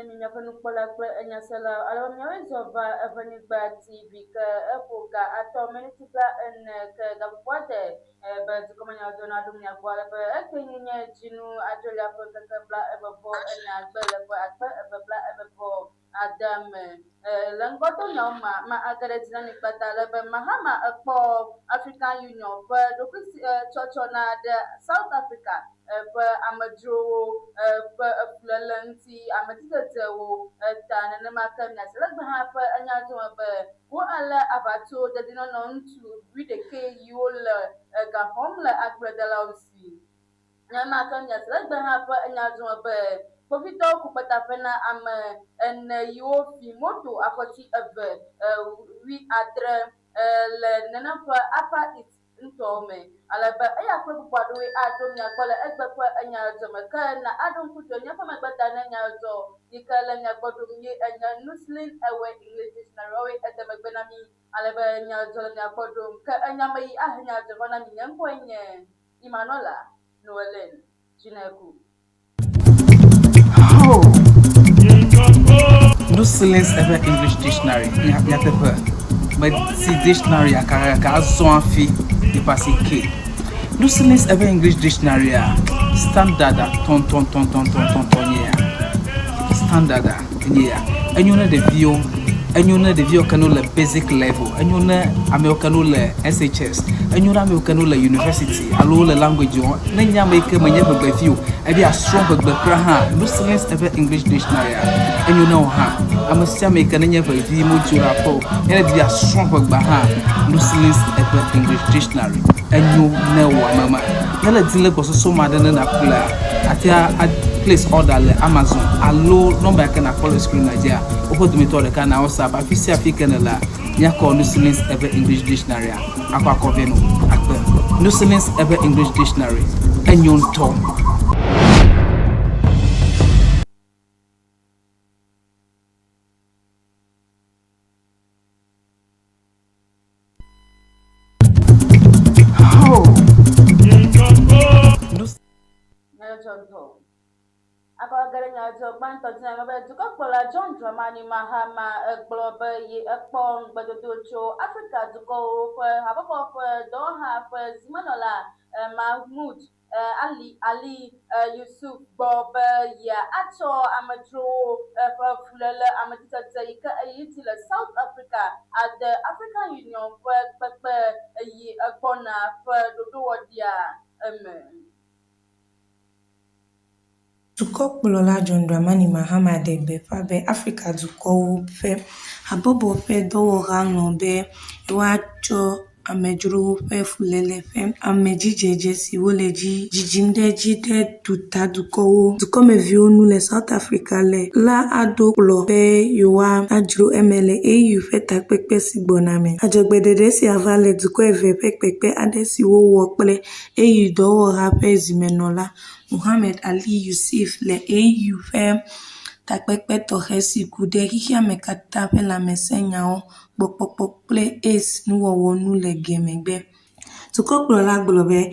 minya penukpola kple enyasela ale miawe zova evenigba TV ke eƒoga atɔ menitsigla ene ke gaƒoƒoade be dukɔmenya dona ɖo miagbɔ ale be eke nye dzinu adzolia ƒe keke bla ebebɔ ene agbe le ƒe akpe eve bla ebebɔ adame le ŋgɔto nyawo ma age ɖe dzi na mi kpata ale be mahama ekpɔ African Union ƒe ɖokuisi tsɔtsɔna ɖe South Africa ƒe amedzrowo ƒe efuléle ŋuti amedzidzedzewo ta nenema ke miase legbe hã ƒe enyadzɔme be wo ale aʋatso dedinɔnɔ ŋutsu 11 yiwo le ga xɔm le agbledelawo si nenema ke miase legbe hã ƒe enyadzɔme be kpovitɔwo ku kpetaƒe na ame ene yiwo fi moto afɔti eve 17 le nene ƒe Upper East ŋutɔwo me alebe eya kple bubu aɖewoe aɖo miagbɔ le egbe ƒe enyadzɔme ke na aɖo ŋkudzɔ míaƒe megbeta ne nyadzɔ yi ke le miagbɔ ɖom nye enye Nuslin Ewe English Dictionary woe ede megbe na mi alebe nyadzɔ le miagbɔ ɖom ke enyame yi ahe nyadzɔ va na mi nye ŋkɔe nye Imanola Noelen Chineku. Nuslin's Ewe English Dictionary nyateƒe meti dictionary akaka azɔ afi di pasi ke Nuslin's Ewe English Dictionary standard ton ya standard ya enyone devio kanu le basic level enyone ame kanu le SHS enyone ame kanu le university alo le language ne nyame ke menye begbefio ebi a strong begbekra ha Nuslin's Ewe English Dictionary enyone o ha amasia me kan nye bevi mo jura po ene bi a strong begba ha Nuslin's Ewe English Dictionary enyo ne wa mama nele dile go so ma de na kula atia place order le Amazon alo number ka na follow screen Nigeria okoto to le kana WhatsApp afisi african la nya ko Nuslin's Ewe English Dictionary akwa koveno akpe Nuslin's Ewe English Dictionary enyo nto Akɔgere nyadzɔ gbãtɔ dina me be dukɔkplɔla John Dramani Mahama egblɔ be yi ekpɔ ŋugbedodo tso Afrika dukɔwo ƒe habɔbɔ ƒe dɔwɔha ƒe zimenɔla Mahmoud Ali Yusuf gbɔ be ya atsɔ amedzrowo ƒe fuléle amedzidzedze yi ke eyi ŋuti le South Africa ade African Union ƒe kpekpe yi egbɔna ƒe ɖoɖowɔɖia eme. Dukɔkplɔla John Dramani Mahama de gbeƒã be Afrika dukɔwo ƒe habɔbɔ ƒe dɔwɔha ŋlɔ be woatsɔ amedzrowo ƒe fuléle ƒe amedzidzedze siwo le dzidzim ɖe dzi ɖe duta dukɔmeviwo nu le South Africa le la aɖo kplɔ be yewoa adzro eme le AU ƒe takpekpe si gbɔna me. Adzɔgbeɖeɖe sia va le dukɔ eve ƒe kpekpe aɖe siwo wɔ kple AU dɔwɔha ƒe zimenɔla Muhammad Ali Yusuf le AU ƒe takpekpe tɔxɛ si ku ɖe xixia me katã ƒe lãmesẽnyawo gbɔkpɔkpɔ kple AIDS nuwɔwɔ nu le gemegbe. Dukɔkplɔla gblɔ be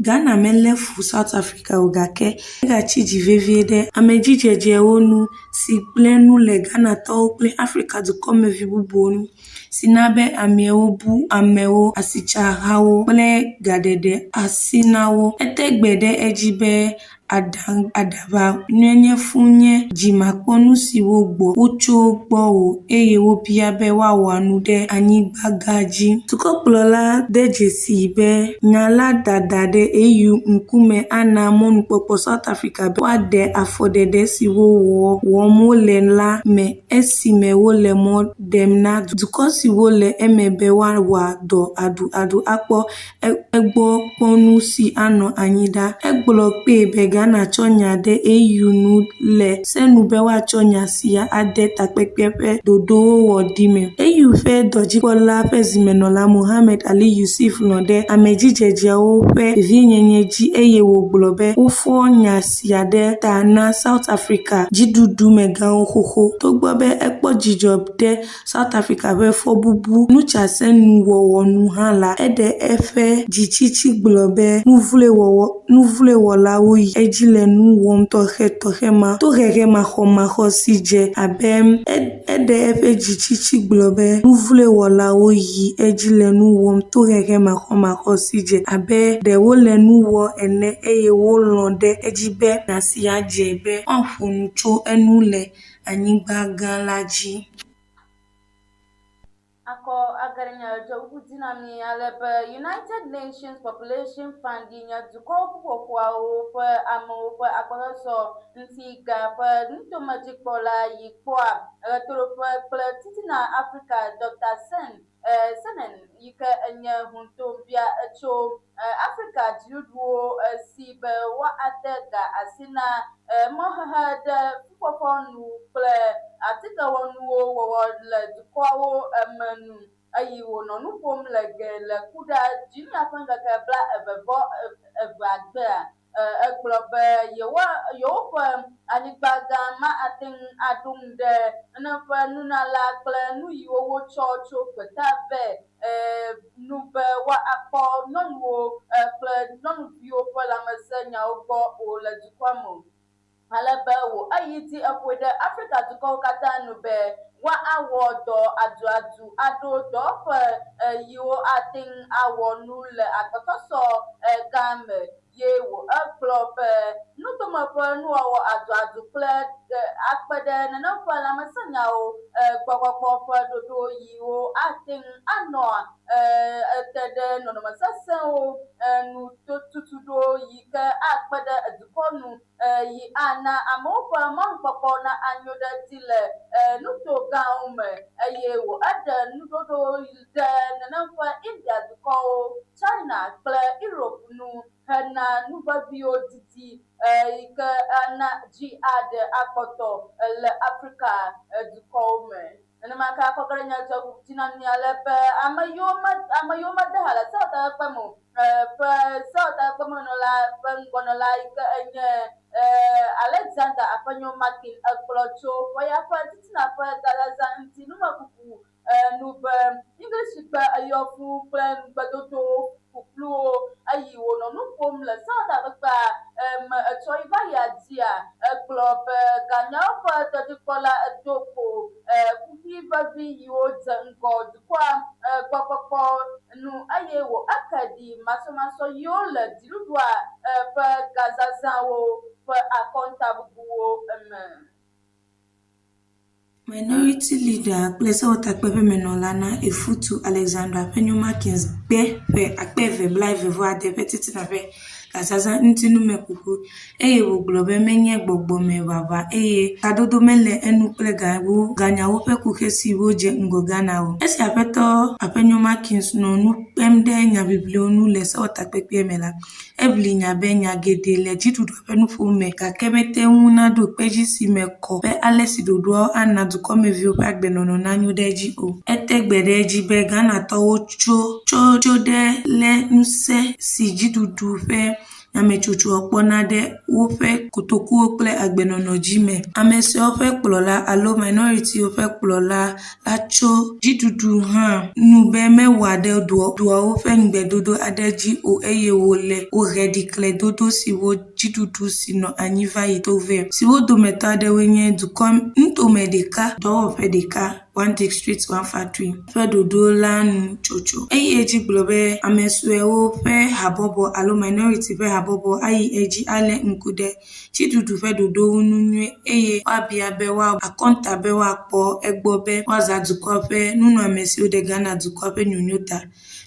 Ghana melé fu South Africa o gake egatsi dzi vevie ɖe amedzidzedzewo nu si gblẽ nu le Ghanatɔwo kple Afrika dukɔmevi bubuwo nu si na be amewo bu amewo asitsahawo kple gaɖeɖe asi na wo. Ede gbe ɖe edzi be aɖaʋa nye funye dzimakpɔnu siwo gbɔ wotso gbɔ o eye wobia be woawɔ nu ɖe anyigba gã dzi. Dukɔkplɔla de dzesi be nya la dada ɖe AU ŋkume ana mɔnukpɔkpɔ South Africa be woaɖe afɔɖeɖe siwo wɔm wole la me esime wole mɔ ɖem na dukɔ siwo le eme be woawɔ dɔ aɖu akpɔ egbɔ kpɔnu si anɔ anyi ɖa. Egblɔ kpe be Ghana tsɔ nya ɖe AU nu le senu be woatsɔ nya sia ade takpekpe ƒe ɖoɖowo wɔɖi me. AU ƒe dɔdzikpɔla ƒe zimenɔla Muhammad Ali Yusuf lɔ̃ ɖe amedzidzedzeawo ƒe vevienyenye dzi eye wògblɔ be wofɔ nya sia ɖe ta na South Africa dziɖuɖumegãwo xoxo. Togbɔ be ekpɔ dzidzɔ ɖe South Africa ƒe fɔbubu nutsasẽnuwɔwɔ nu hã la eɖe eƒe dzitsitsi gblɔ be nuvlewɔlawo yi ejile nu wɔm tɔxɛ maxɔ si dze abe eɖe eƒe dzitsitsi gblɔ be nuvle wɔlawo yi edzi le nu wɔm to xɛxɛ maxɔ si dze abe ɖewo le nu wɔ ene eye wolɔ̃ ɖe edzi be nasi adze be woaƒo nu tso enu le anyigba gã la dzi. Ako agaranya jogu dinami alebe United Nations Population Fund nya duko popoao pe amo pe akwaso nti ga pe ntomajikola yikwa toro pe titina Africa Dr. Senen yike enya huntombia cho Africa juduo sibe wa atega asina mohada poponu ple atika wonuo wo le duko menu ayi wo no nu pom le kuda jinia fanga ka bla evebo evagbe ekplo be yo anigbaga ma atin adum de na fa nunala kple nu yiwo wo cho peta be nu be wa akpo nonuwo kple nonuviwo pe la mesenya ogbo o le dukwamo alebe wo ayiti eƒoɖe Afrika dukɔwo katã nu be wa awɔ dɔ adu aɖo dɔ ƒe yiwo ate ŋu awɔ nu le agbɔsɔsɔ gã me ye wo egblɔ be nutome ƒe nuwɔwɔ adu kple akpe ɖe nenem ƒe lãmesenyawo gbɔgbɔgbɔ ƒe ɖoɖo yiwo ate ŋu anɔ ete ɖe nɔnɔme sesẽwo nu tutuɖo yi ke akpe ɖe dukɔ nu yi ana amewo ƒe mɔnukpɔkpɔ na anyo ɖe dzi le nuto gãwo me eye wo eɖe nuɖoɖo ɖe nenem ƒe India dukɔwo, China kple Europe nu hena nuveviwo didi yi ke ana dzi aɖe akpɔtɔ le Afrika dukɔwo me. Nenema ke akɔkɔ nya dzɔ dzinami ale be ame yiwo mede ha le sewɔtakpe me o ƒe sewɔtakpe menɔla ƒe ŋgɔnɔla yi ke enye Alexander Afenyo Martin ekplɔ tso ƒe ya ƒe titina ƒe dadaza ŋuti numekuku nu be English gbe eyɔ fũu kple nugbedodo ƒuƒluwo eye wònɔ nu ƒom le sewɔtakpea me etsɔ yi va yia dzia egblɔ be ganyawo ƒe dɔdzikpɔla edo ko kuvi vevi yiwo dze ŋgɔ dukɔa gbɔ kpɔkpɔ nu eye wo eke ɖi masɔmasɔ yiwo le dziɖuɖua ƒe gazazãwo ƒe akɔnta bubuwo me. Minority Leader kple sewɔtakpeƒemenɔla na Efutu Alexander Afenyo Martin gbe ƒe akpe eve blaeve-vɔ-ade ƒe titina ƒe gazaza ŋuti numekuku eye wògblɔ be menye gbɔgbɔme ʋaʋã eye kadodo mele enu kple ganyawo ƒe kuxe siwo dze ŋgɔ Ghana o. Esi aƒetɔ Afenyo Martin nɔ nu kpem ɖe nyaʋiʋliwo nu le sewɔtakpekpea me la, eʋli nya be nya geɖe le dziɖuɖua ƒe nuƒome gake mete ŋu naɖo kpedzi si me kɔ be ale si ɖoɖoawo ana dukɔmeviwo ƒe agbenɔnɔ nanyo ɖe edzi o. Ete gbe ɖe edzi be Ghanatɔwo tso ɖe le ŋusẽ si dziɖuɖu ƒe nyametsotsoa kpɔna ɖe woƒe kotokuwo kple agbenɔnɔ dzi me. Ame siawo ƒe kplɔla alo minoritiwo ƒe kplɔla la tso dziɖuɖu hã nu be mewɔa ɖe duawo ƒe ŋugbedodo aɖe dzi o eye wohe ɖikledodo siwo dziɖuɖu si nɔ anyi va yi to vɛ. Siwo dometɔ aɖewoe nye dukɔ ntome ɖeka, dɔwɔƒe ɖeka, One District, One Factory ƒe ɖoɖo la nu tsotso eye edzi gblɔ be ame suewo ƒe habɔbɔ alo minority ƒe habɔbɔ ayi edzi ale ŋku ɖe dziɖuɖu ƒe ɖoɖowo nu nyuie eye woabia be akɔnta be woakpɔ egbɔ be woazã dukɔ ƒe nunɔamesiwo ɖe Ghana dukɔ ƒe nyonyo ta.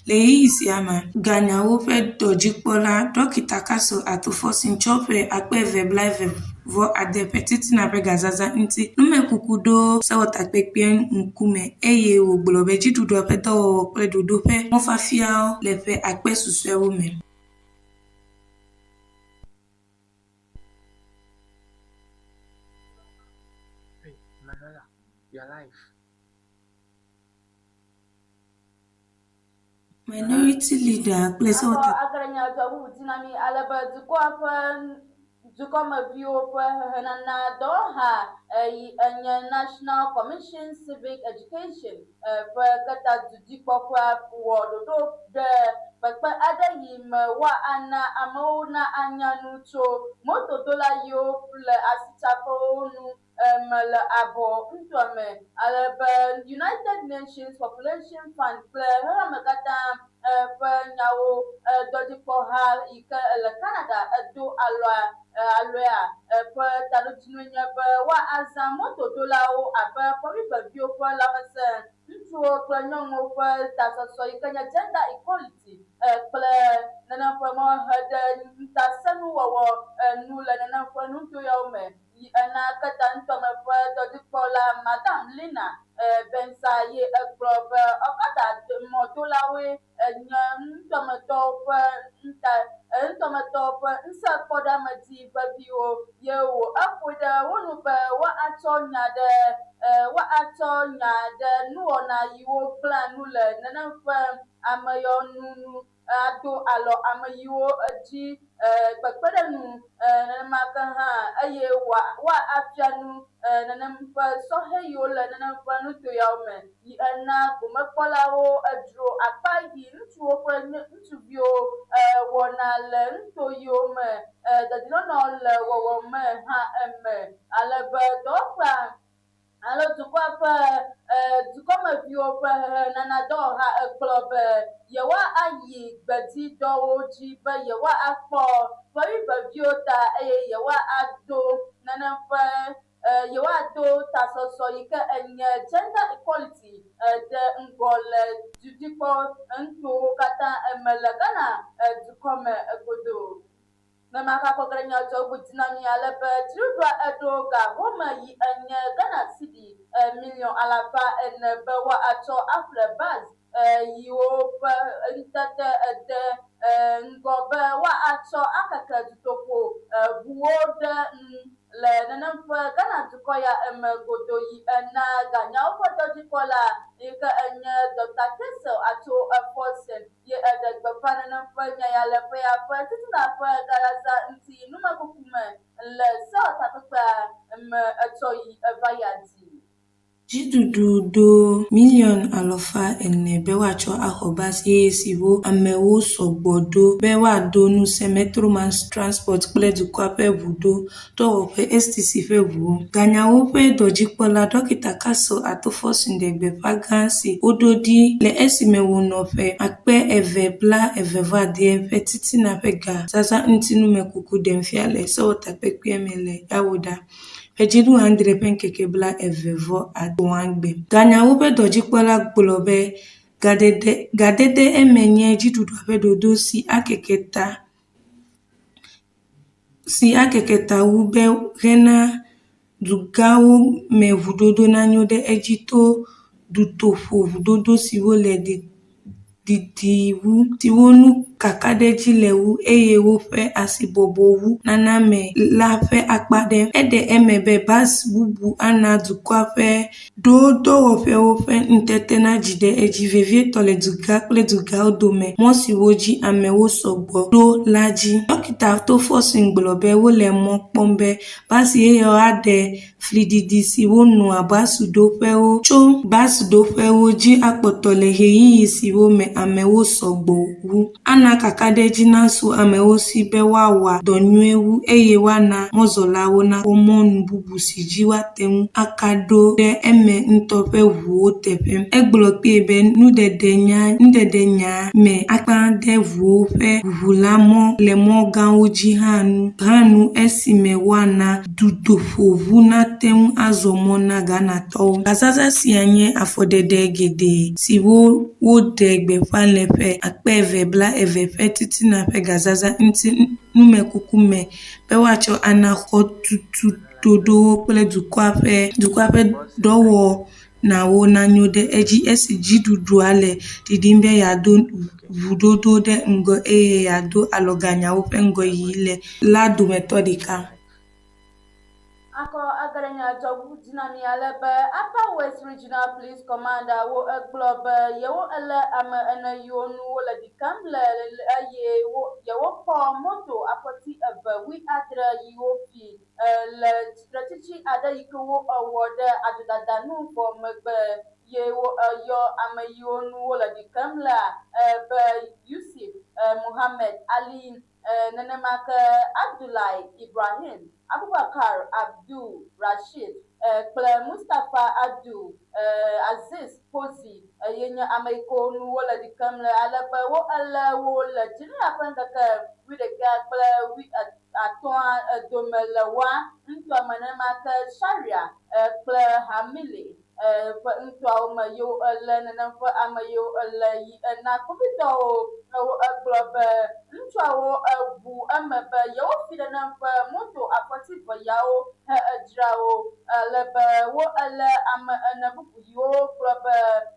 Le ɣeyiɣi sia me, ganyawo ƒe dɔdzikpɔla Dɔkita Kaso Atufɔsin tsɔ ƒe akpe eve blaeve-vɔ-ade ƒe titina ƒe gazaza ŋuti numekuku ɖo sewɔtakpekpea ŋkume eye wògblɔ be dziɖuɖua ƒe dɔwɔwɔ kple ɖoɖo ƒe mɔfafiawo le ƒe akpe susɔewo me. Hey, Manuela, you're alive. Minority Leader kple sewɔtakpe agaranya dɔwu dinami alebe dukɔa ƒe dukɔmeviwo ƒe henana dɔwɔha yi enye National Commission Civic Education ƒe ketadudikpɔƒea wɔ ɖoɖo ɖe kpekpe aɖe yi me woana amewo na anyanu tso motodola yiwo le asitsaƒewo nu me le abɔ ŋutɔ me, alebe United Nations Population Fund kple xexeme katã ƒe nyawo dɔdzikpɔha yi ke le Canada edo aloea ƒe taɖodzinue nye be woazã motodolawo abe fɔɖiɖeviwo ƒe lãmesẽ, ŋutsuwo kple nyɔnuwo ƒe tasɔsɔ yi ke nye gender equality kple nene ƒe mɔhe ɖe ŋutasẽnuwɔwɔ nu le nene ƒe nudoyawo me yi ena keta ŋutɔme ƒe dɔdzikpɔla Madam Lina Bensa ye egblɔ be ọkada mɔdolawoe nye ŋutɔmetɔwo ƒe ŋusẽkpɔɖeamedzi veviwo ye eƒoe ɖe wo nu be woatsɔ nya ɖe nuwɔna yiwo gblẽa nu le nene ƒe ameyɔnu nu ado alɔ ame yiwo dzi kpekpeɖeŋu nenema ke hã eye woafia nu nenem ƒe sɔhɛ yiwo le nenem ƒe nudoyawo me yi ena gomekpɔlawo edzro akpa yi ŋutsuwo kple ŋutsuviwo wɔna le nuto yiwo me dedienɔnɔ le wɔwɔ me hã eme, alebe dɔwɔƒea alo dukɔa ƒe dukɔmeviwo ƒe henana dɔwɔha egblɔ be yewoayi gbedidɔwo dzi be yewoakpɔ fɔɖiɖeviwo ta eye yewoado nene ƒe yewoado tasɔsɔ yi ke enye gender equality ɖe ŋgɔ le dudikpɔ ŋutsuwo katã eme le Ghana dukɔ me egodo. Ne makakɔ kple nyadzɔgbe dina mi alebe dziɖuɖua eɖo ga home yi enye Ghana cedi $400,000 be woatsɔ aƒle bus yiwo ƒe ŋutete ede ŋgɔ be woatsɔ akeke dutoƒo ʋuwo ɖe le nenem ƒe Ghana dukɔ ya eme godo yi ena ganyawo ƒe dɔdzikpɔla yi ke enye Dr. Kesel Ato Forson ye eɖe gbeƒã nenem ƒe nya ya le ƒe ya ƒe titina ƒe gaɖaza ŋuti numekuku me le sewɔtakpekpea me etsɔ yi eva ya dzi. Dziɖuɖu ɖo $400,000 be woatsɔ axɔ basi eye si wo amewo sɔgbɔ ɖo be woaɖo ŋusẽ Metro Mass Transport kple dukɔa ƒe ʋuɖo dɔwɔƒe STC ƒe ʋuwo. Ganyawo ƒe dɔdzikpɔla Dɔkita Castle Ato Forson ɖe gbeƒã gã si woɖo ɖi le esime wònɔ ƒe 2021 ƒe titina ƒe gazaza ŋuti numekuku ɖem fia le sewɔtakpekpea me le Yawoda. Edziɖu andre ƒe ŋkeke 25 Ganyawo ƒe dɔdzikpɔla gblɔ be gadede eme nye dziɖuɖua ƒe ɖoɖo si akeke ta wu be hena dugawo me ʋuɖoɖo nanyo ɖe edzi to dutoƒo ʋuɖoɖo siwo le didiwu siwo nu kaka ɖe edzi le wu eye woƒe asibɔbɔ wu naname la ƒe akpa ɖe. Eɖe eme be bus bubu ana dukɔa ƒe dɔwɔƒewo ƒe ŋutete nadzi ɖe edzi vevietɔ le duga kple dugawo dome mɔ siwo dzi amewo sɔgbɔ ɖo la dzi. Dɔkita Ato Forson gblɔ be wole mɔ kpɔm be bus yewo aɖe fliɖiɖi si wonɔa basuɖoƒewo tso basuɖoƒewo dzi akpɔtɔ le ɣeyiɣi siwo me amewo sɔgbɔ wu. Ana kaka ɖe edzi na su amewo si be woawɔ dɔ nyuie wu eye woana mɔzɔlawo nakpɔ mɔnu bubu si dzi woate ŋu akaɖo ɖe eme ŋutɔ ƒe ʋuwo teƒe. Egblɔ kplie be nuɖeɖe nya me akpa ɖe ʋuwo ƒe ʋuʋulamɔ le mɔ gãwo dzi hã nu esime woana dutoƒoʋu nate ŋu azɔ mɔ na Ghanatɔwo. Gazaza sia nye afɔɖeɖe geɖe siwo woɖe gbeƒã le ƒe 2022 ƒe titina ƒe gazaza ŋuti numekuku me be woatsɔ ana xɔtutu ɖoɖowo kple dukɔa ƒe dɔwɔnawo nanyo ɖe edzi esi dziɖuɖua le ɖiɖim be yeaɖo ʋuɖoɖo ɖe ŋgɔ eye yeaɖo alɔganyawo ƒe ŋgɔyiyi le la dometɔ ɖeka. Ako agaranya jobu dinami alebe Upper West Regional Police Commander wo eglobe yewo ele ame ene yonu le dikam le ye yewo po moto apoti eve wi adre yiwo fi le strategy ade yike wo awode adudada nu fo megbe yewo yo ame yonu le dikam la be Yusuf Muhammad Ali nenemake Abdullahi Ibrahim Abubakar Abdul Rashid kple Mustapha Abdul Aziz Pozi yenye ame yiko nu wole dikem le alebe wo ele wo le dziria ƒe ŋkeke 11 kple 15 dome le wa ŋutɔ me nenemake Sharia kple Hamili ƒe ŋutɔawo me yiwo ele nenem ƒe ame yiwo ele yi ena kpovitɔwo wo egblɔ be ŋutsuawo eʋu eme be yewofi nenem ƒe moto afɔti veyawo he edzrawo alebe wo ele ame ene bubu yiwo gblɔ be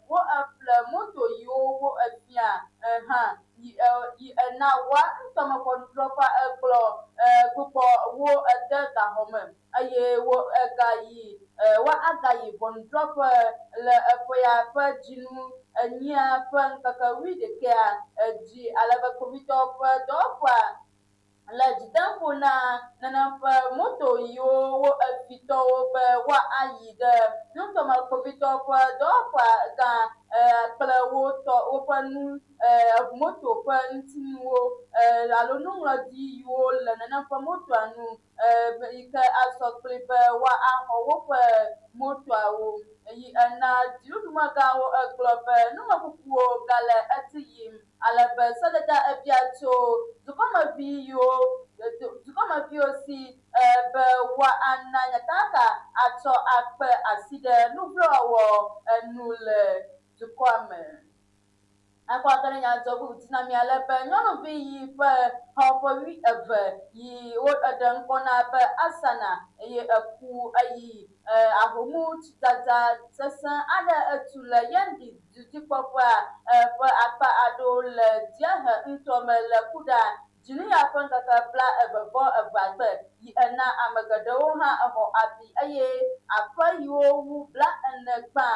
wo eƒle moto yiwo wo efia hã yi ena wa ŋutɔ me ʋɔnudrɔ̃ƒea egblɔ gbogbo wo ede gaxɔme eye wo egayi wa agayi ʋɔnudrɔ̃ƒe le eƒe ya ƒe dzinu enyia ƒe ŋkeke 11 dzi alebe kpovitɔwo ƒe dɔwɔƒea le dzidem ƒo na nenem ƒe moto yiwo wo efitɔwo be woayi ɖe nutɔme kpovitɔwo ƒe dɔwɔƒea gã kple woƒe nu moto ƒe ŋutinuwo alo nuŋlɔɖi yiwo le nenem ƒe motoa nu yike asɔ kpli be woaxɔ woƒe motoawo yi ena dziɖuɖumegãwo egblɔ be numekukuwo gale eti yim alebe sedede ebia tso dukɔmeviwo si be woana nyataka atsɔ akpe asi ɖe nublɔwɔ enu le dukɔa me. Akɔ ake ɖe nyadzɔbu tina mi alebe nyɔnuvi yi ƒe xɔ ƒe 12 yi wo eɖe ŋkɔ na be Asana eye eku eyi ahomu tsidzadza sesẽ aɖe etu le Yendi dukɔƒea ƒe akpa aɖewo le dziehe ŋutɔ me le Kuda dzinia ƒe ŋkeke 22 yi ena ame geɖewo hã exɔ abi eye aƒe yiwo wu 40 gbã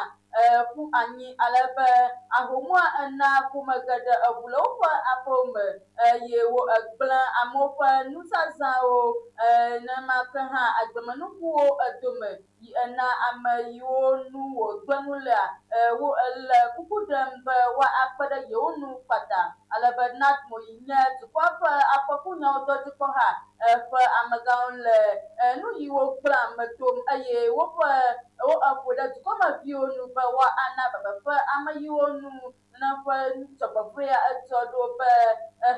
ƒu anyi alebe ahomua ena ƒome geɖe eʋu le woƒe aƒewo me eye wo egblẽ amewo ƒe nuzazãwo nenemake hã agblemenukuwo edome yi ena ame yiwo nu wògblẽ nu lea wo ele kuku ɖem be woakpe ɖe yewo nu kpata alebe NATMO yi nye dukɔa ƒe afɔkunyawodɔdzikpɔha ƒe amegãwo le nu yiwo gblẽa me tom eye wo eƒo ɖe dukɔmeviwo nu be woana bebeƒe ame yiwo nu nenem ƒe dzɔgbevɔ̃ea etsɔ ɖo be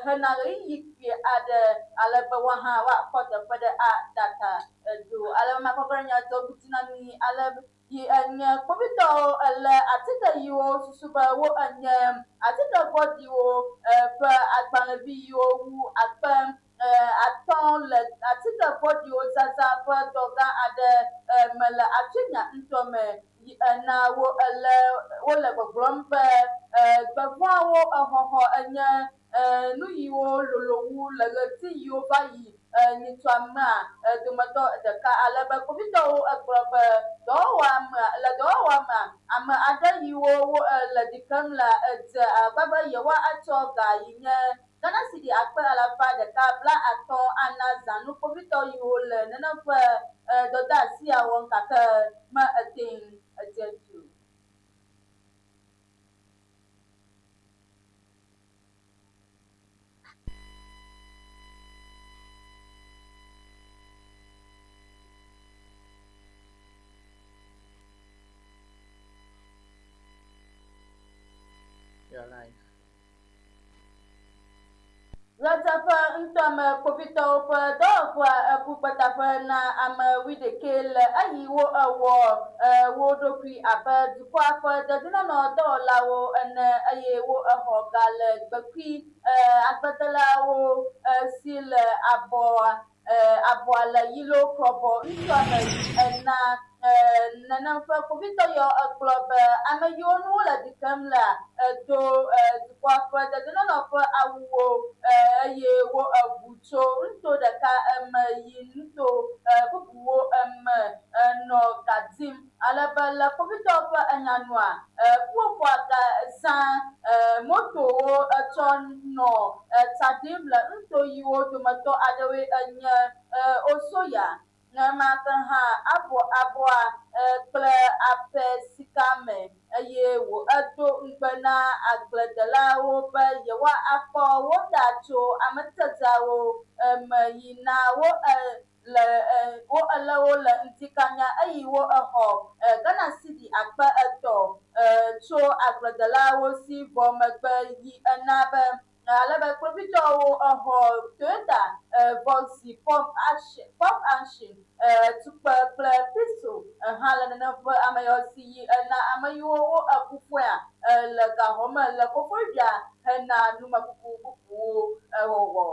hena ɣeyiɣi kpui aɖe alebe woahã woakpɔ teƒe ɖe aɖaka eɖo alebe makɔ ge ɖe nyadzɔbu tina mi alebe yi enye kpovitɔwo ele atike yiwo susu be wo enye atike vɔ̃ɖiwo ƒe agbalẽvi yiwo wu akpe 5 le atike vɔ̃ɖiwo zaza ƒe dɔ gã aɖe me le Afinya ŋutɔ me yi ena wole gbɔgblɔm be gbevɔ̃awo exɔxɔ enye nu yiwo lolo wu le ɣleti yiwo va yi nyitsɔa mea dometɔ ɖeka alebe kpovitɔwo egblɔ be le dɔwɔwɔmea ame aɖe yiwo le ɖikem le edze agbagba be yewoatsɔ ga yi nye Ghana cedi akpe 150 ana zãnu kpovitɔ yiwo le nenem ƒe dɔdeasia wɔm gake me eteŋ edze dzi o. Your life. Ɣedzeƒe ŋutɔme kpovitɔwo ƒe dɔwɔƒea eku kpetaƒe na ame 11 le eyi wo ewɔ wo ɖokui abe dukɔa ƒe dedienɔnɔ dɔwɔlawo ene eye wo exɔ ga le gbekui agbedelawo si le abɔa le yilo klɔbɔ ŋutɔame ena nenem ƒe kpovitɔ ekplɔ be ame yiwo nu wole ɖi kem lea do dukɔa ƒe dedienɔnɔ ƒe awuwo eye wo eʋu tso nuto ɖeka me yi nuto bubuwo me nɔ ga dim alebe le kpovitɔwo ƒe enyanua ƒuƒoa ga zã motowo etsɔ nɔ tsaɖim le nuto yiwo dometɔ aɖewoe enye osoya nemake hã aboa kple aƒe sika me eye wo edo ŋugbe na agbledelawo be yewoakpɔ wo ɖa tso ametedzawo me yina wo elé wo le ŋutikanya eye wo exɔ Ghana cedi akpe 3 tso agbledelawo si vɔ megbe yi ena be alebe kpovitɔwo exɔ Toyota Voxy pump action tukpe kple pistol hã le nenem ƒe ameyɔ si yi ena ame yiwo wo ekuƒea le gaxɔme le kofoɖia hena numekuku bubuwo wɔwɔ.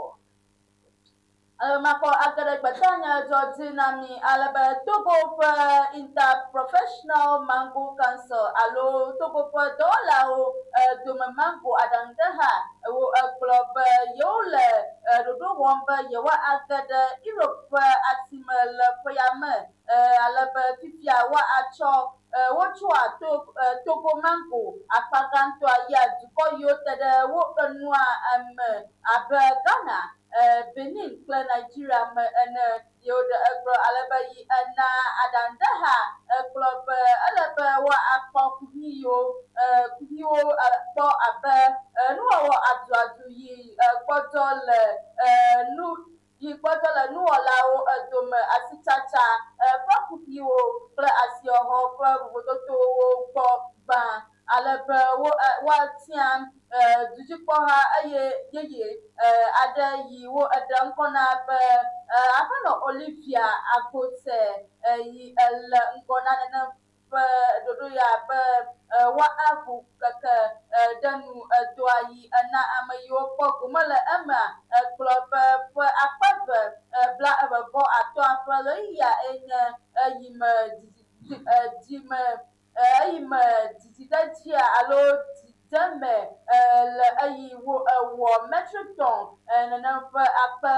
Makɔ ageɖe gbetanya dzɔdzi na mi alebe Togo ƒe Interprofessional Mango Council alo Togo ƒe dɔwɔlawo dome mango aɖaŋuɖe hã wo ekplɔ be yewo le ɖoɖo wɔm be yewoage ɖe Europe ƒe asime le ƒea me alebe fifia woatsɔ wotsɔa Togo mango akpa gãtɔa yia dukɔ yiwo te ɖe wo enua me abe Ghana, Benin kple Nigeria me ene yiwo ɖe egblɔ alebe yi ena aɖaŋuɖe hã ekplɔ be ele be woakpɔ kuhiwo kpɔ abe nuwɔwɔ aduadu yi gbɔdzɔ le nuwɔlawo dome asitsatsa ƒe kuhiwo kple asixɔxɔ ƒe vovototowo gbɔ gbã alebe woatia dudzikpɔha eye yeye aɖe yi wo eɖe ŋkɔ na be aƒenɔ Olivia Agbose yi ele ŋgɔ na nenem ƒe ɖoɖo ya be woaʋu keke ɖe nu doa yi ena ame yiwo kpɔ gome le emea ekplɔ be ƒe akpe 2,25 ƒe ɣeyiɣia enye eyime dzidziɖedzia alo dzidzeme le eyi wɔ metric ton nenem ƒe akpe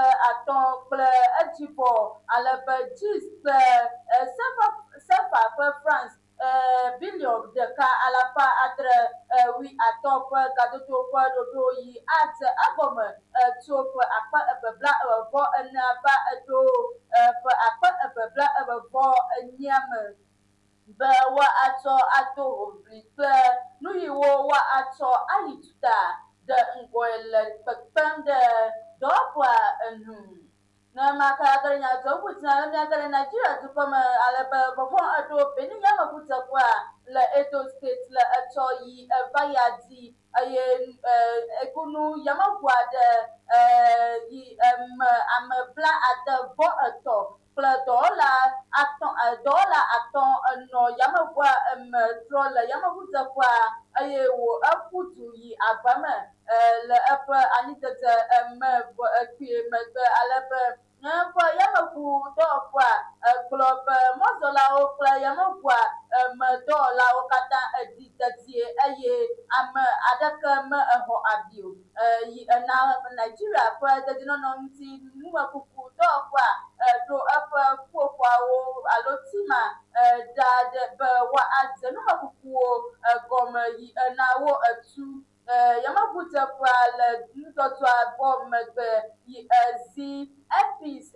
5 kple edzivɔ alebe jeans kple sefa ƒe France bilion 1,750 ƒe gadodo ƒe ɖoɖo yi adze egɔme tso ƒe akpe 2,24 va eɖo ƒe akpe 2,28 me be woatsɔ ato hoʋli kple nu yiwo woatsɔ ayi tuta ɖe ŋgɔe le kpekpem ɖe dɔwɔƒea nu. Nemake ageɖe nyadzɔɖeŋutina le miage ɖe Nigeria dukɔ me alebe vɔvɔ eɖo Benin yameʋudzeƒea le Edo State le etsɔ yi eva yia di eye ekunu yameʋu aɖe yi me ame 63 kple dɔwɔla 5 enɔ yameʋua me trɔ le yameʋudzeƒea eye wo eƒu du yi agbame le eƒe anyidzedze me kpuie megbe alebe ƒe yameʋudɔwɔƒea egblɔ be mɔzɔlawo kple yameʋua me dɔwɔlawo katã eɖi dedie eye ame aɖeke me exɔ abi o yi ena Nigeria ƒe dedienɔnɔ ŋuti numekuku dɔwɔƒea ɖo eƒe ƒuƒoƒoawo alo tima ɖa ɖe be woadze numekukuwo gɔme yi ena wo etu yameʋudzeƒea le nudzɔdzɔa gbɔ megbe yi zi epis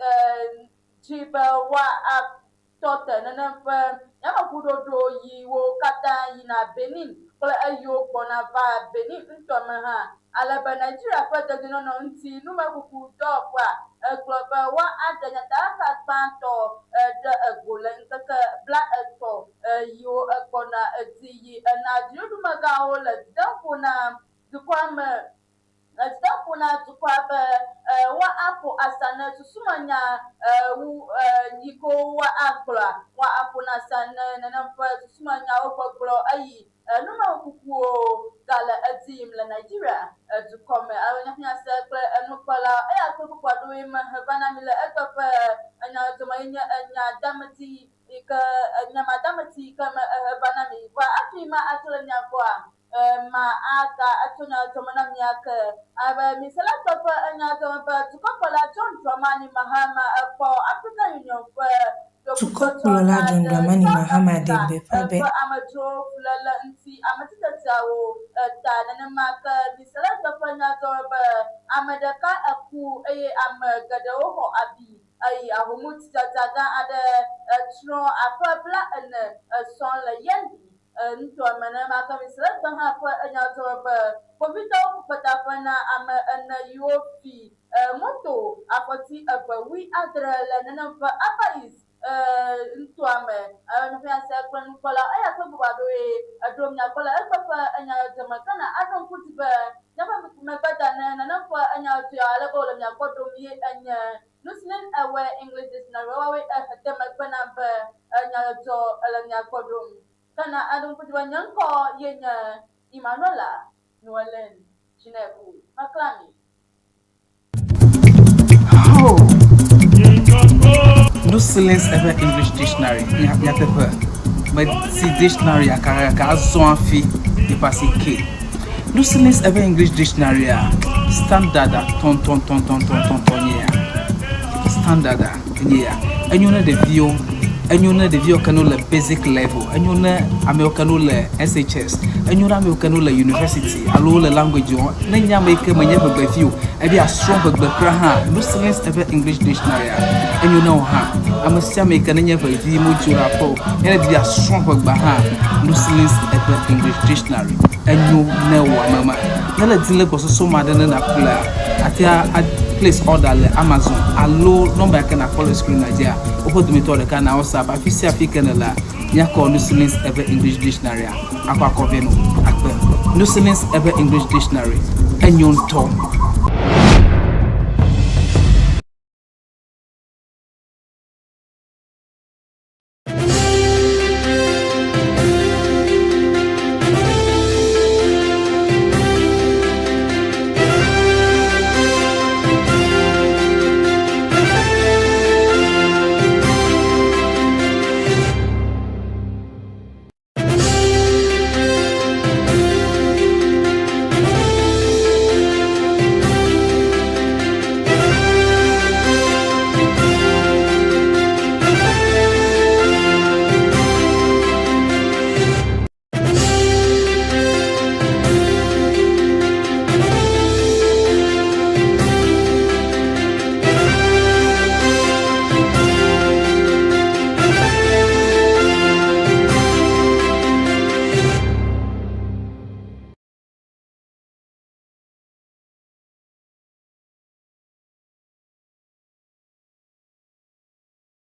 dzi be woatɔ te nenem ƒe yameʋuɖoɖo yiwo katã yina Benin kple eyiwo gbɔna va Benin ŋutɔ me hã alebe Nigeria ƒe dedienɔnɔ ŋuti numekuku dɔwɔƒea egblɔ be woaɖe nyateƒe gbãtɔ ɖe ego le ŋkeke 30 yiwo egbɔna edzi yi ena dziɖuɖumegãwo le dziɖem ƒo na dukɔa me dukɔa be woaƒo asa ne susumenya wu yiko woagblɔa woaƒo na asa ne nenem ƒe susumenyawo gbɔgblɔ eyi numekukuwo gale edzi yim le Nigeria dukɔ me afiase kple enukpɔla eya kple bubu aɖewoe me heva na mi le egbe ƒe enyadzɔdzɔme yi nye enya dameti yi ka nyamadamati ka banami wa afima atulanya kwa ma aka atunya tomana miaka aba misala topa anya topa tukopola John Dramani Mahama for African Union for Tukokolola John Dramani Mahama Degbe Fabe amajo fulala nti amatitawo ta na maka misala topa nya topa amadaka aku amagadawo ho abi ai ahumut tataga ada tro apabla son la yendi nto mana maka misra tanga kwa anyato ba covid patapana na yofi moto apoti wi adra la nana ba apais nto na fiansa kwa nkola aya ko bado adom na kola papa anyato makana adom kutiba naba mabada na kwa anyato ala ko la ko dom ye anya Nusnin awe English dictionary wawe tema bana ba anyato ala nya ko dom kana adon kujiba nyanko yenya Imanola Noelen Chinebu Maklami. Oh, no silence ever English dictionary. Nyatepe, but si dictionary akara azon fi di pasi K. No silence ever English dictionary standard ton yeah. Standard yeah. And you know the view. And you know the view canola basic level, and you know Americanola SHS, and you know Americanola University, Alola language, Nanya make a maneuver by you, and be a strong but Graha, no silence ever English dictionary, and you know her. I must make a nanya by the Mujura Po, and be a strong but Baha, no silence ever English dictionary, and you know Mama. Nella Dilla was so mad than a player. At place order Amazon, allo number I can follow screen Nigeria. Open to me to the can also, but if you see a figure la, Yako no silence ever English dictionary, Aqua Coveno, no silence ever English dictionary, and you talk.